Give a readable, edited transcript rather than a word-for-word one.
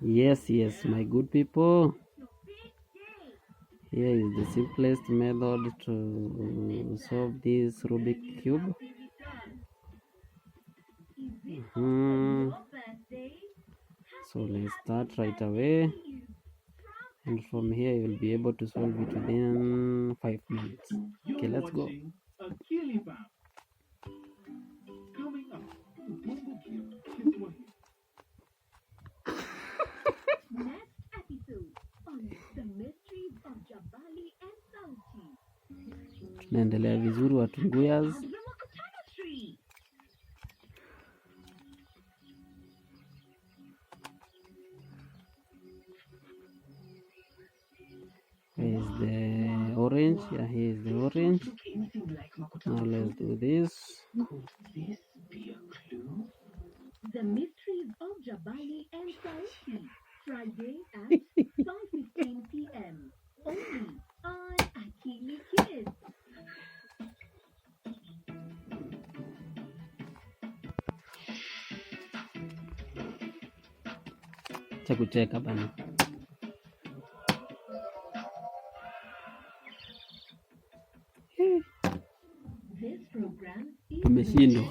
Yes, my good people. Here is the simplest method to solve this Rubik cube. So let's start right away. And from here you will be able to solve it within 5 minutes. Okay, let's go. Naendelea vizuri watunguyas. Here is the orange. Yeah, here is the orange. Now let's do this. Could this be a clue? The Mysteries of Jabali and Sauti, Friday at 5:15 p.m. only on Akili Kids. Cha kucheka bana. This program is Tumeshindwa.